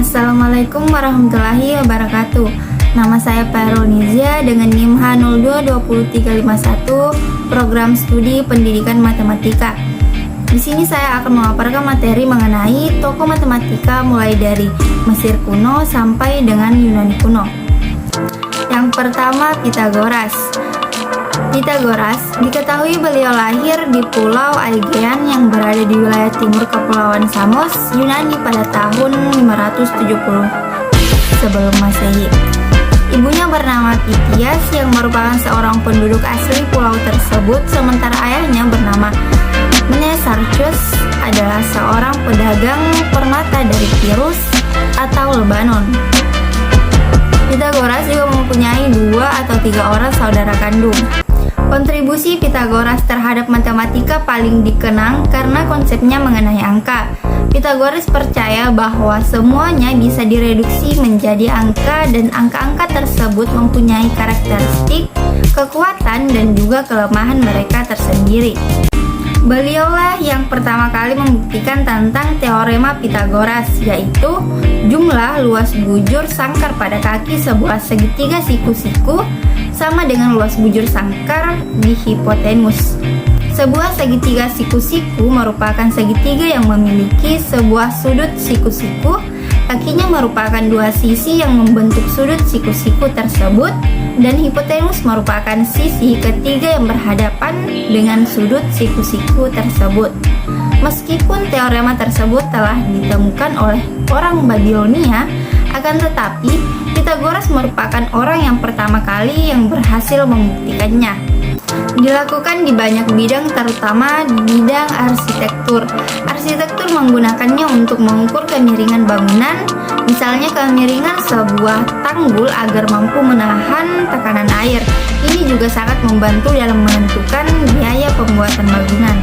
Assalamualaikum warahmatullahi wabarakatuh. Nama saya Pairul Nizia dengan NIM H022351, Program Studi Pendidikan Matematika. Di sini saya akan memaparkan materi mengenai tokoh matematika mulai dari Mesir kuno sampai dengan Yunani kuno. Yang pertama, Pythagoras. Pythagoras diketahui beliau lahir di Pulau Aegean yang berada di wilayah timur Kepulauan Samos, Yunani pada tahun 570 sebelum Masehi. Ibunya bernama Pythias yang merupakan seorang penduduk asli pulau tersebut, sementara ayahnya bernama Mnesarchus adalah seorang pedagang permata dari Tirus atau Lebanon. Pythagoras juga mempunyai 2 atau 3 orang saudara kandung. Kontribusi Pythagoras terhadap matematika paling dikenang karena konsepnya mengenai angka. Pythagoras percaya bahwa semuanya bisa direduksi menjadi angka dan angka-angka tersebut mempunyai karakteristik, kekuatan, dan juga kelemahan mereka tersendiri. Beliaulah yang pertama kali membuktikan tentang teorema Pythagoras, yaitu jumlah luas bujur sangkar pada kaki sebuah segitiga siku-siku sama dengan luas bujur sangkar di hipotenus. Sebuah segitiga siku-siku merupakan segitiga yang memiliki sebuah sudut siku-siku. Kakinya merupakan 2 sisi yang membentuk sudut siku-siku tersebut, dan hipotenus merupakan sisi ketiga yang berhadapan dengan sudut siku-siku tersebut. Meskipun teorema tersebut telah ditemukan oleh orang Babilonia, akan tetapi Pythagoras merupakan orang yang pertama kali yang berhasil membuktikannya. Dilakukan di banyak bidang, terutama di bidang arsitektur. Arsitektur menggunakannya untuk mengukur kemiringan bangunan, misalnya kemiringan sebuah tanggul agar mampu menahan tekanan air. Ini juga sangat membantu dalam menentukan biaya pembuatan bangunan.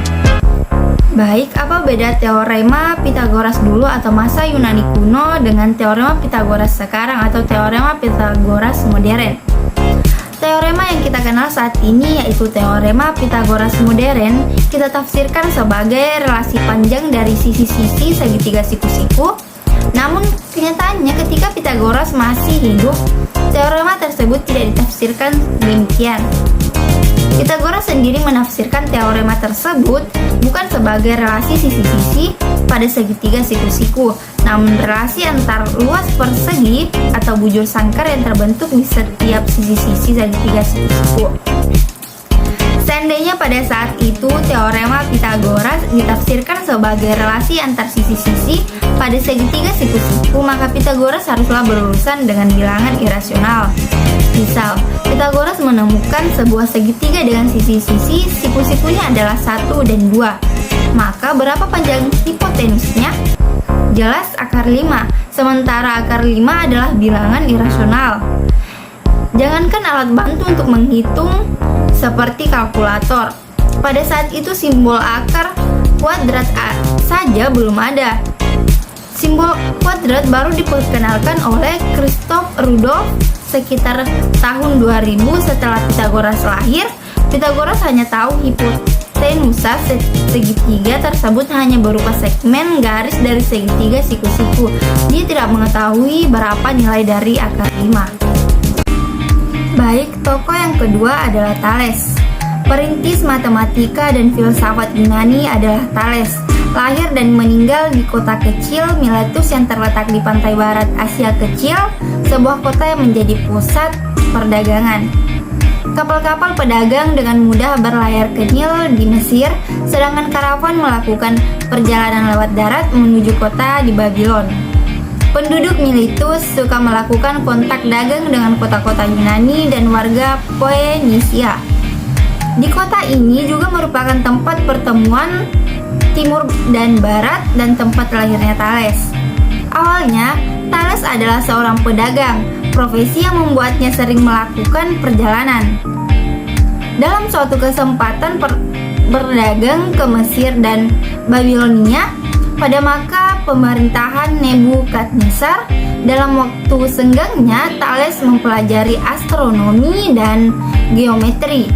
Baik, apa beda teorema Pythagoras dulu atau masa Yunani kuno dengan teorema Pythagoras sekarang atau teorema Pythagoras modern? Teorema yang kita kenal saat ini yaitu teorema Pythagoras modern kita tafsirkan sebagai relasi panjang dari sisi-sisi segitiga siku-siku. Namun kenyataannya ketika Pythagoras masih hidup, teorema tersebut tidak ditafsirkan demikian. Pythagoras sendiri menafsirkan teorema tersebut bukan sebagai relasi sisi-sisi pada segitiga siku-siku, namun relasi antar luas persegi atau bujur sangkar yang terbentuk di setiap sisi-sisi segitiga siku-siku. Seandainya pada saat itu teorema Pythagoras ditafsirkan sebagai relasi antar sisi-sisi pada segitiga siku-siku, maka Pythagoras haruslah berurusan dengan bilangan irasional. Misal, Pythagoras menemukan sebuah segitiga dengan sisi-sisi siku-sikunya adalah 1 dan 2. Maka berapa panjang hipotenusnya? Jelas akar 5, sementara akar 5 adalah bilangan irasional. Jangankan alat bantu untuk menghitung seperti kalkulator. Pada saat itu simbol akar kuadrat saja belum ada. Simbol kuadrat baru diperkenalkan oleh Christoph Rudolph sekitar tahun 2000 setelah Pythagoras lahir. Pythagoras hanya tahu hipotenusa segitiga tersebut hanya berupa segmen garis dari segitiga siku-siku. Dia tidak mengetahui berapa nilai dari akar 5. Baik, tokoh yang kedua adalah Thales. Perintis matematika dan filsafat Yunani adalah Thales. Lahir dan meninggal di kota kecil Miletus yang terletak di pantai barat Asia Kecil, sebuah kota yang menjadi pusat perdagangan. Kapal-kapal pedagang dengan mudah berlayar ke Nil di Mesir, sedangkan karavan melakukan perjalanan lewat darat menuju kota di Babylon. Penduduk Miletus suka melakukan kontak dagang dengan kota-kota Yunani dan warga Phoenisia. Di kota ini juga merupakan tempat pertemuan timur dan barat dan tempat lahirnya Thales. Awalnya, Thales adalah seorang pedagang, profesi yang membuatnya sering melakukan perjalanan. Dalam suatu kesempatan berdagang ke Mesir dan Babilonia, pada masa pemerintahan Nebukadnezar, dalam waktu senggangnya Thales mempelajari astronomi dan geometri.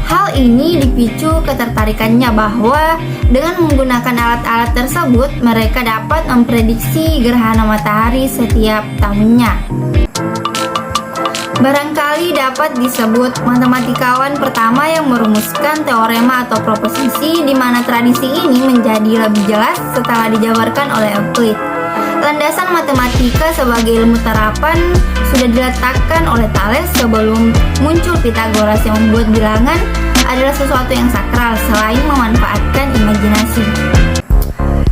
Hal ini dipicu ketertarikannya bahwa dengan menggunakan alat-alat tersebut mereka dapat memprediksi gerhana matahari setiap tahunnya. Barangkali dapat disebut matematikawan pertama yang merumuskan teorema atau proposisi, di mana tradisi ini menjadi lebih jelas setelah dijabarkan oleh Euclid. Landasan matematika sebagai ilmu terapan sudah diletakkan oleh Thales sebelum muncul Pythagoras yang membuat bilangan adalah sesuatu yang sakral selain memanfaatkan imajinasi.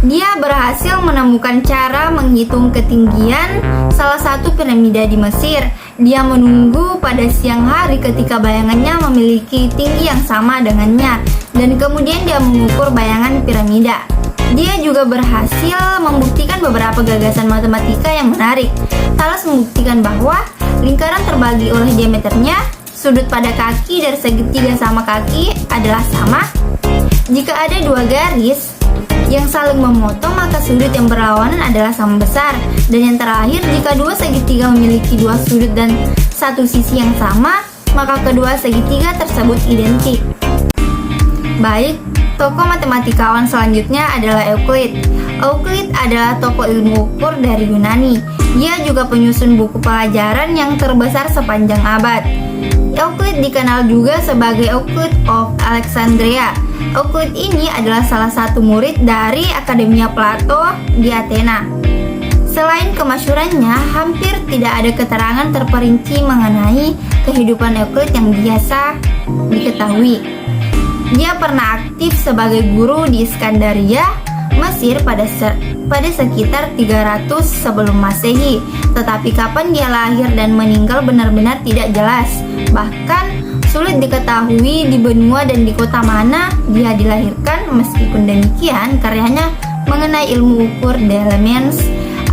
Dia berhasil menemukan cara menghitung ketinggian salah satu piramida di Mesir. Dia menunggu pada siang hari ketika bayangannya memiliki tinggi yang sama dengannya, dan kemudian dia mengukur bayangan piramida. Dia juga berhasil membuktikan beberapa gagasan matematika yang menarik. Thales membuktikan bahwa lingkaran terbagi oleh diameternya, sudut pada kaki dari segitiga sama kaki adalah sama. Jika ada dua garis yang saling memotong, maka sudut yang berlawanan adalah sama besar. Dan yang terakhir, jika dua segitiga memiliki dua sudut dan satu sisi yang sama, maka kedua segitiga tersebut identik. Baik, tokoh matematikawan selanjutnya adalah Euclid. Euclid adalah tokoh ilmu ukur dari Yunani. Dia juga penyusun buku pelajaran yang terbesar sepanjang abad. Euclid dikenal juga sebagai Euclid of Alexandria. Euclid ini adalah salah satu murid dari Akademia Plato di Athena. Selain kemasyhurannya, hampir tidak ada keterangan terperinci mengenai kehidupan Euclid yang biasa diketahui. Dia pernah aktif sebagai guru di Iskandaria, Mesir pada sekitar 300 sebelum Masehi. Tetapi kapan dia lahir dan meninggal benar-benar tidak jelas. Bahkan sulit diketahui di benua dan di kota mana dia dilahirkan. Meskipun demikian, karyanya mengenai ilmu ukur The Elements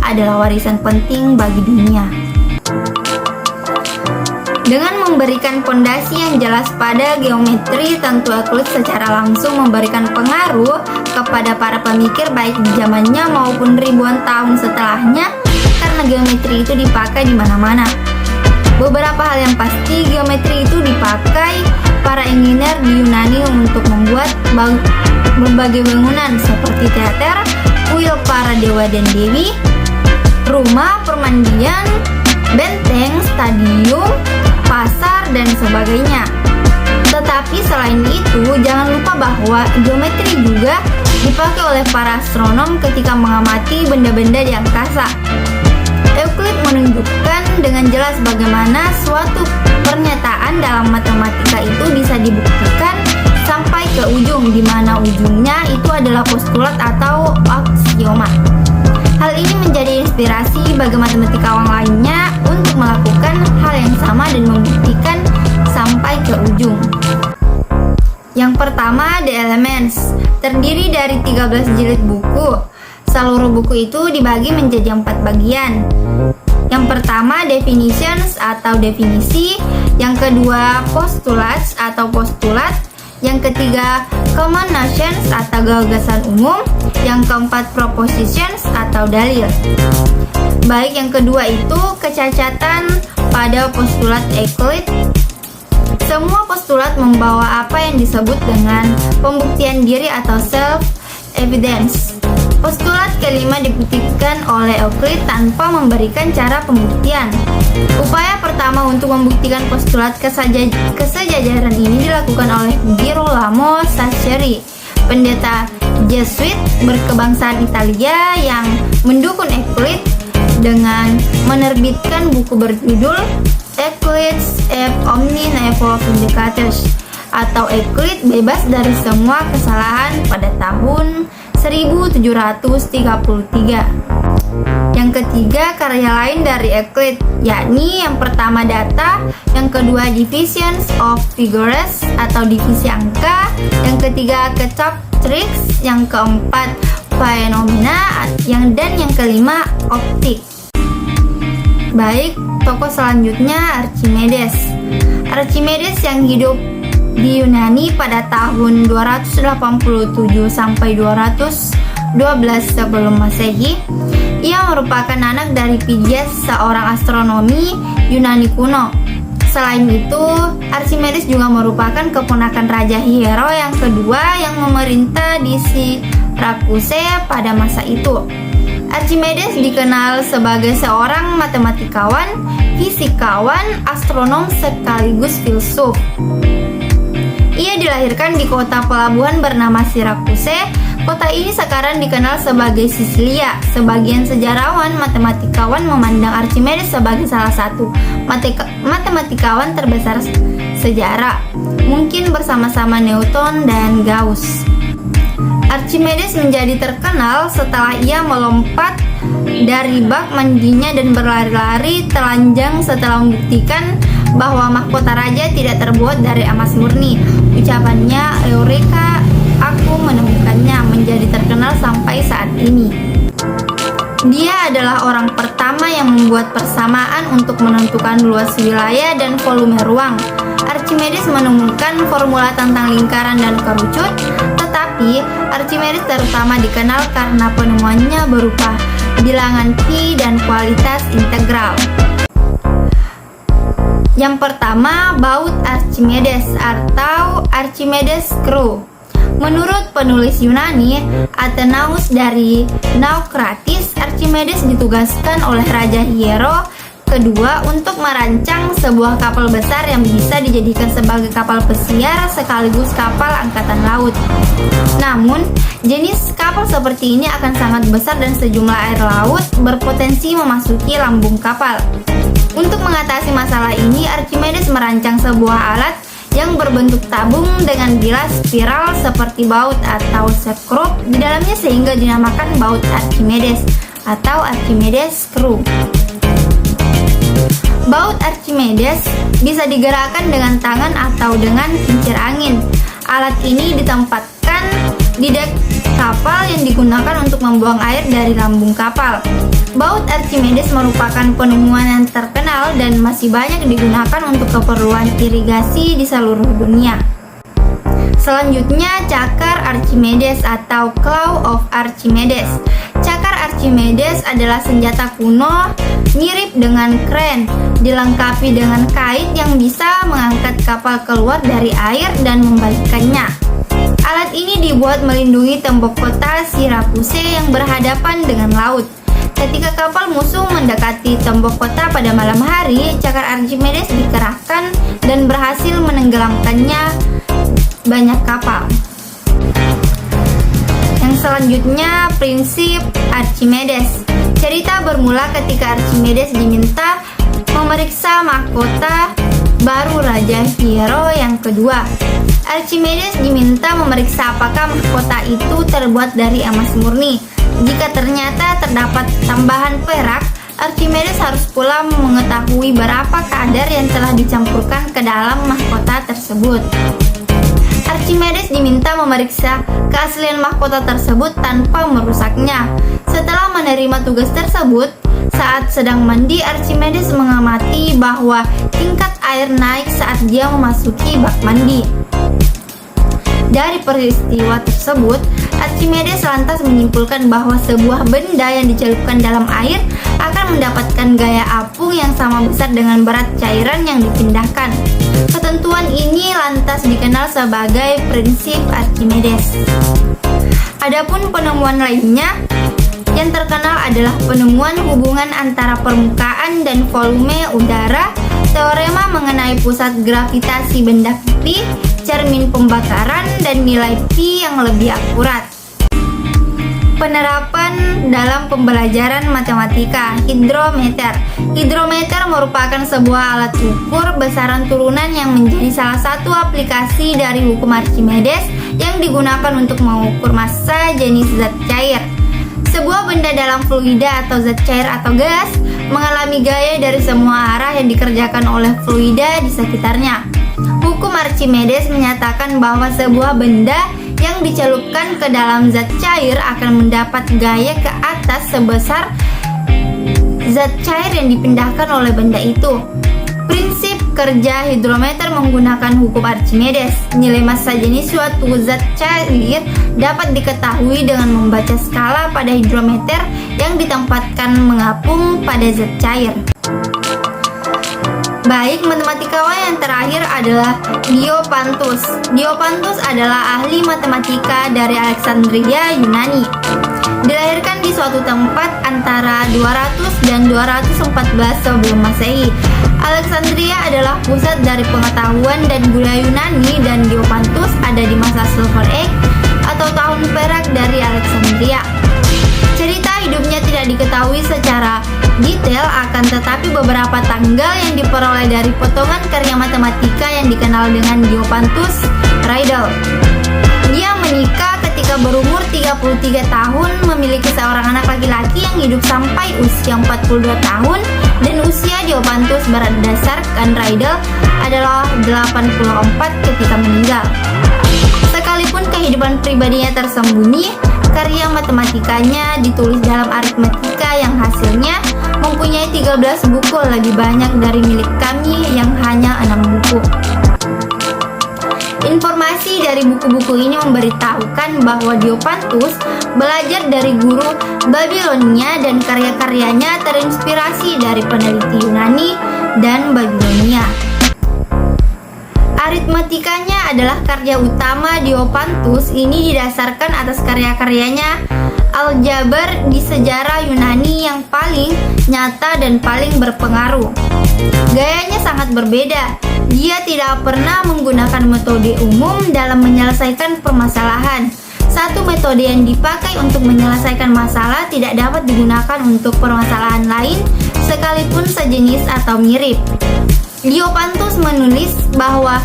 adalah warisan penting bagi dunia. Dengan memberikan fondasi yang jelas pada geometri, tentu Euclid secara langsung memberikan pengaruh kepada para pemikir baik di zamannya maupun ribuan tahun setelahnya, karena geometri itu dipakai di mana-mana. Beberapa hal yang pasti, geometri itu dipakai para engineer di Yunani untuk membuat berbagai bangunan seperti teater, kuil para dewa dan dewi, rumah, permandian, benteng, stadium, pasar, dan sebagainya. Tetapi selain itu, jangan lupa bahwa geometri juga dipakai oleh para astronom ketika mengamati benda-benda di angkasa. Euclid menunjukkan dengan jelas bagaimana suatu pernyataan dalam matematika itu bisa dibuktikan sampai ke ujung, di mana ujungnya itu adalah postulat atau aksioma. Hal ini menjadi inspirasi bagi matematikawan lainnya untuk melakukan hal yang sama dan membuktikan sampai ke ujung. Yang pertama, The Elements, terdiri dari 13 jilid buku. Seluruh buku itu dibagi menjadi 4 bagian. Yang pertama, definitions atau definisi. Yang kedua, postulates atau postulat. Yang ketiga, common notions atau gagasan umum. Yang keempat, propositions atau dalil. Baik, yang kedua itu kecacatan pada postulat Euclid. Semua postulat membawa apa yang disebut dengan pembuktian diri atau self-evidence. Postulat kelima dibuktikan oleh Euclid tanpa memberikan cara pembuktian. Upaya pertama untuk membuktikan postulat kesejajaran ini dilakukan oleh Girolamo Saccheri, pendeta Jesuit berkebangsaan Italia yang mendukung Euclid dengan menerbitkan buku berjudul Euclid's Ab Omni Nihilo Vindicatus atau Euclid bebas dari semua kesalahan pada tahun 1733. Yang ketiga, karya lain dari Euclid, yakni yang pertama data, yang kedua divisions of figures atau divisi angka, yang ketiga ketchup tricks, yang keempat fenomena, dan yang kelima optik. Baik, tokoh selanjutnya Archimedes. Archimedes yang hidup di Yunani pada tahun 287 sampai 212 sebelum Masehi. Ia merupakan anak dari Phidias, seorang astronomi Yunani kuno. Selain itu, Archimedes juga merupakan keponakan Raja Hiero yang kedua yang memerintah di Sirakusa pada masa itu. Archimedes dikenal sebagai seorang matematikawan, fisikawan, astronom sekaligus filsuf. Ia dilahirkan di kota pelabuhan bernama Sirakusa. Kota ini sekarang dikenal sebagai Sisilia. Sebagian sejarawan matematikawan memandang Archimedes sebagai salah satu matematikawan terbesar sejarah, mungkin bersama-sama Newton dan Gauss. Archimedes menjadi terkenal setelah ia melompat dari bak mandinya dan berlari-lari telanjang setelah membuktikan bahwa mahkota raja tidak terbuat dari emas murni. Ucapannya, "Eureka, aku menemukannya," menjadi terkenal sampai saat ini. Dia adalah orang pertama yang membuat persamaan untuk menentukan luas wilayah dan volume ruang. Archimedes menemukan formula tentang lingkaran dan kerucut, tetapi Archimedes terutama dikenal karena penemuannya berupa bilangan pi dan kualitas integral. Yang pertama, baut Archimedes atau Archimedes screw. Menurut penulis Yunani, Athenaeus dari Naucratis, Archimedes ditugaskan oleh Raja Hiero kedua untuk merancang sebuah kapal besar yang bisa dijadikan sebagai kapal pesiar sekaligus kapal angkatan laut. Namun, jenis kapal seperti ini akan sangat besar dan sejumlah air laut berpotensi memasuki lambung kapal. Untuk mengatasi masalah ini, Archimedes merancang sebuah alat yang berbentuk tabung dengan bilas spiral seperti baut atau screw di dalamnya sehingga dinamakan baut Archimedes atau Archimedes screw. Baut Archimedes bisa digerakkan dengan tangan atau dengan kincir angin. Alat ini ditempatkan di dek kapal yang digunakan untuk membuang air dari lambung kapal. Baut Archimedes merupakan penemuan yang terkenal dan masih banyak digunakan untuk keperluan irigasi di seluruh dunia. Selanjutnya, cakar Archimedes atau Claw of Archimedes. Cakar Archimedes adalah senjata kuno mirip dengan kren, dilengkapi dengan kait yang bisa mengangkat kapal keluar dari air dan membalikkannya. Alat ini dibuat melindungi tembok kota Sirakusa yang berhadapan dengan laut. Ketika kapal musuh mendekati tembok kota pada malam hari, cakar Archimedes dikerahkan dan berhasil menenggelamkannya banyak kapal. Yang selanjutnya, prinsip Archimedes. Cerita bermula ketika Archimedes diminta memeriksa mahkota baru Raja Hiero yang kedua. Archimedes diminta memeriksa apakah mahkota itu terbuat dari emas murni. Jika ternyata terdapat tambahan perak, Archimedes harus pula mengetahui berapa kadar yang telah dicampurkan ke dalam mahkota tersebut. Archimedes diminta memeriksa keaslian mahkota tersebut tanpa merusaknya. Setelah menerima tugas tersebut, saat sedang mandi, Archimedes mengamati bahwa tingkat air naik saat dia memasuki bak mandi. Dari peristiwa tersebut, Archimedes lantas menyimpulkan bahwa sebuah benda yang dicelupkan dalam air akan mendapatkan gaya apung yang sama besar dengan berat cairan yang dipindahkan. Ketentuan ini lantas dikenal sebagai prinsip Archimedes. Adapun penemuan lainnya yang terkenal adalah penemuan hubungan antara permukaan dan volume udara, teorema mengenai pusat gravitasi benda pipi, cermin pembakaran, dan nilai pi yang lebih akurat. Penerapan dalam pembelajaran matematika. Hidrometer. Hidrometer merupakan sebuah alat ukur besaran turunan yang menjadi salah satu aplikasi dari hukum Archimedes yang digunakan untuk mengukur massa jenis zat cair. Sebuah benda dalam fluida atau zat cair atau gas mengalami gaya dari semua arah yang dikerjakan oleh fluida di sekitarnya. Hukum Archimedes menyatakan bahwa sebuah benda yang dicelupkan ke dalam zat cair akan mendapat gaya ke atas sebesar zat cair yang dipindahkan oleh benda itu. Prinsip kerja hidrometer menggunakan hukum Archimedes. Nilai massa jenis suatu zat cair dapat diketahui dengan membaca skala pada hidrometer yang ditempatkan mengapung pada zat cair. Baik, matematikawan yang terakhir adalah Diopantus. Diopantus adalah ahli matematika dari Alexandria, Yunani. Dilahirkan di suatu tempat antara 200 dan 214 sebelum Masehi. Alexandria adalah pusat dari pengetahuan dan budaya Yunani, dan Diopantus ada di masa Silver Age atau tahun perak dari Alexandria. Cerita hidupnya tidak diketahui secara detail, akan tetapi beberapa tanggal yang diperoleh dari potongan karya matematika yang dikenal dengan Diopantus Riddle. Dia menikah ketika berumur 33 tahun, memiliki seorang anak laki-laki yang hidup sampai usia 42 tahun, dan usia Diopantus berdasarkan Riddle adalah 84 ketika meninggal. Sekalipun kehidupan pribadinya tersembunyi, karya matematikanya ditulis dalam aritmetika yang hasilnya mempunyai 13 buku, lebih banyak dari milik kami yang hanya 6 buku. Informasi dari buku-buku ini memberitahukan bahwa Diopantus belajar dari guru Babilonia dan karya-karyanya terinspirasi dari peneliti Yunani dan Babilonia. Aritmetikanya adalah karya utama Diopantus. Ini didasarkan atas karya-karyanya aljabar di sejarah Yunani yang paling nyata dan paling berpengaruh. Gayanya sangat berbeda. Dia tidak pernah menggunakan metode umum dalam menyelesaikan permasalahan. Satu metode yang dipakai untuk menyelesaikan masalah tidak dapat digunakan untuk permasalahan lain sekalipun sejenis atau mirip. Diopantus menulis bahwa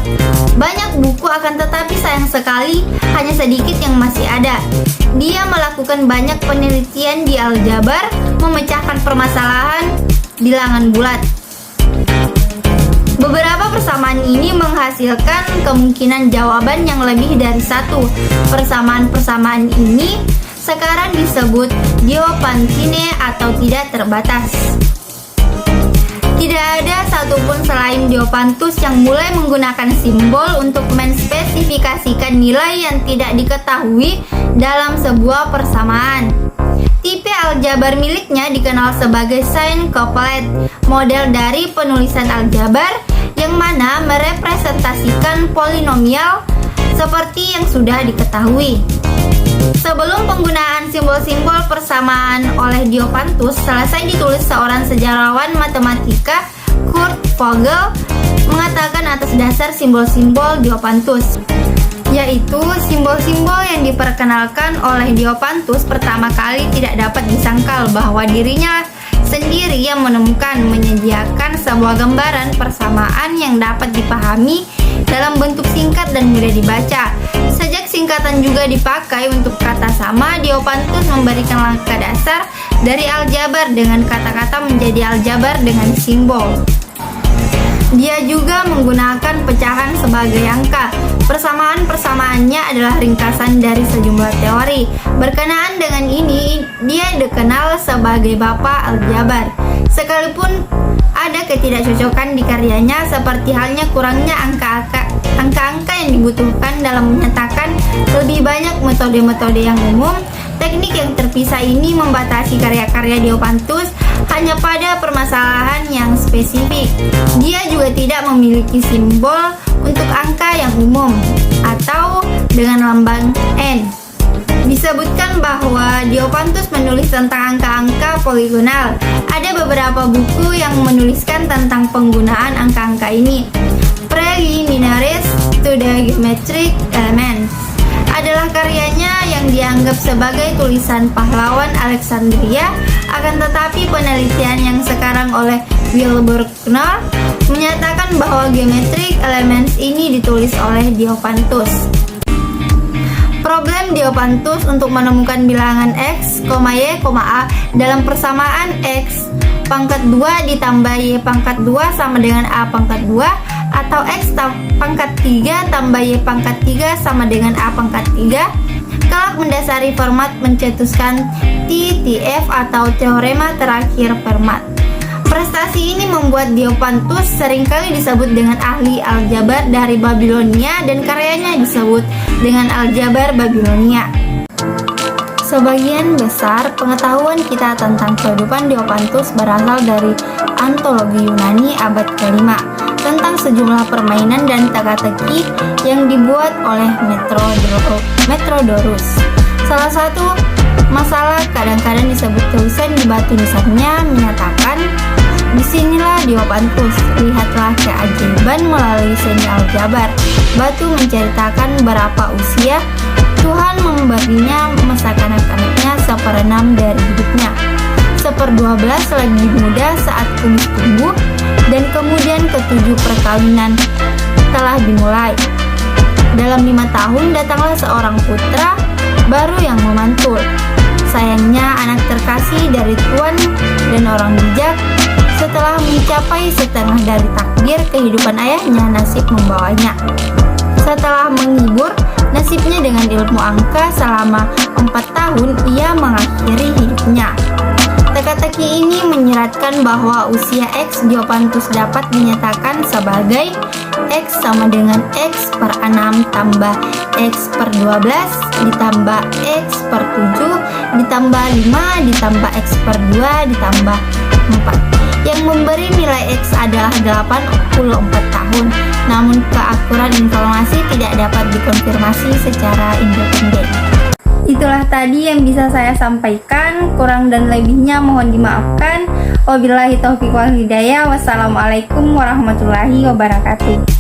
banyak buku, akan tetapi sayang sekali hanya sedikit yang masih ada. Dia melakukan banyak penelitian di aljabar, memecahkan permasalahan bilangan bulat. Beberapa persamaan ini menghasilkan kemungkinan jawaban yang lebih dari satu. Persamaan-persamaan ini sekarang disebut Diopantine atau tidak terbatas. Tidak ada satupun selain Diopantus yang mulai menggunakan simbol untuk menspesifikasikan nilai yang tidak diketahui dalam sebuah persamaan. Tipe aljabar miliknya dikenal sebagai sign couplet, model dari penulisan aljabar yang mana merepresentasikan polinomial seperti yang sudah diketahui. Sebelum penggunaan simbol-simbol persamaan oleh Diopantus selesai ditulis, seorang sejarawan matematika, Kurt Vogel, mengatakan atas dasar simbol-simbol Diopantus, yaitu simbol-simbol yang diperkenalkan oleh Diopantus pertama kali tidak dapat disangkal bahwa dirinya sendiri yang menyediakan sebuah gambaran persamaan yang dapat dipahami dalam bentuk singkat dan mudah dibaca. Sejak singkatan juga dipakai untuk kata sama, Diopantus memberikan langkah dasar dari aljabar dengan kata-kata menjadi aljabar dengan simbol. Dia juga menggunakan pecahan sebagai angka. Persamaan-persamaannya adalah ringkasan dari sejumlah teori. Berkenaan dengan ini, dia dikenal sebagai Bapak Aljabar. Sekalipun ada ketidakcocokan di karyanya, seperti halnya kurangnya angka-angka yang dibutuhkan dalam menyatakan lebih banyak metode-metode yang umum, teknik yang terpisah ini membatasi karya-karya Diopantus hanya pada permasalahan yang spesifik. Dia juga tidak memiliki simbol untuk angka yang umum atau dengan lambang N. Disebutkan bahwa Diopantus menulis tentang angka-angka poligonal. Ada beberapa buku yang menuliskan tentang penggunaan angka-angka ini. Preliminaries to the Geometric Elements adalah karyanya yang dianggap sebagai tulisan pahlawan Alexandria, akan tetapi penelitian yang sekarang oleh Wilbur Knorr menyatakan bahwa Geometric Elements ini ditulis oleh Diopantus. Problem Diopantus untuk menemukan bilangan x, y, a dalam persamaan x pangkat 2 ditambah y pangkat 2 sama dengan a pangkat 2, atau x pangkat 3 tambah y pangkat 3 sama dengan a pangkat 3, kelak mendasari Fermat mencetuskan TTF atau teorema terakhir Fermat. Prestasi ini membuat Diopantus seringkali disebut dengan ahli aljabar dari Babilonia dan karyanya disebut dengan aljabar Babilonia. Sebagian besar pengetahuan kita tentang kehidupan Diopantus berasal dari antologi Yunani abad ke-5 tentang sejumlah permainan dan teka-teki yang dibuat oleh Metrodorus. Salah satu masalah kadang-kadang disebut tulisan di batu nisannya menyatakan, "Disinilah Diopantus, lihatlah keajaiban melalui seni aljabar." Batu menceritakan berapa usia Tuhan memberinya masa kanak-kanaknya seperenam dari hidupnya, 1/12 lebih muda saat kumis tumbuh, dan kemudian ke-7 perkawinan telah dimulai. Dalam 5 tahun datanglah seorang putra baru yang memantul. Sayangnya anak terkasih dari Tuan dan orang bijak, setelah mencapai setengah dari takdir kehidupan ayahnya, nasib membawanya. Setelah menghibur nasibnya dengan ilmu angka selama 4 tahun, ia mengakhiri hidupnya. Teka-teki ini menyeratkan bahwa usia X Diopantus dapat dinyatakan sebagai X sama dengan X per 6 tambah X per 12 ditambah X per 7 ditambah 5 ditambah X per 2 ditambah 4, yang memberi nilai X adalah 84 tahun. Namun keakuran informasi tidak dapat dikonfirmasi secara independen. Itulah tadi yang bisa saya sampaikan, kurang dan lebihnya mohon dimaafkan. Wabillahi taufiq wal hidayah. Wassalamualaikum warahmatullahi wabarakatuh.